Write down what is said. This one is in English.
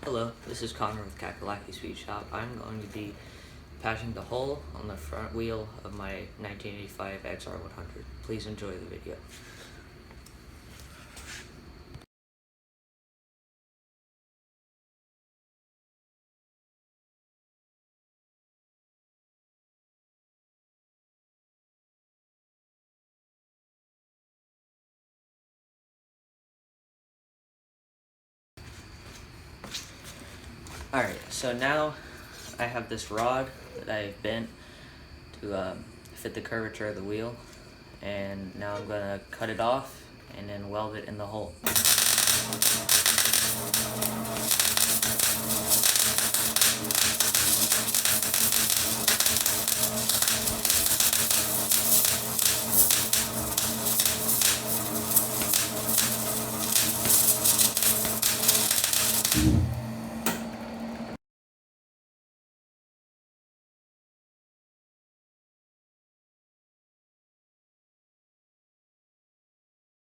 Hello, this is Connor with Cackalackey Speed Shop. I'm going to be patching the hole on the front wheel of my 1985 Xr100. Please enjoy the video. Alright, so now I have this rod that I've bent to fit the curvature of the wheel, and now I'm going to cut it off and then weld it in the hole.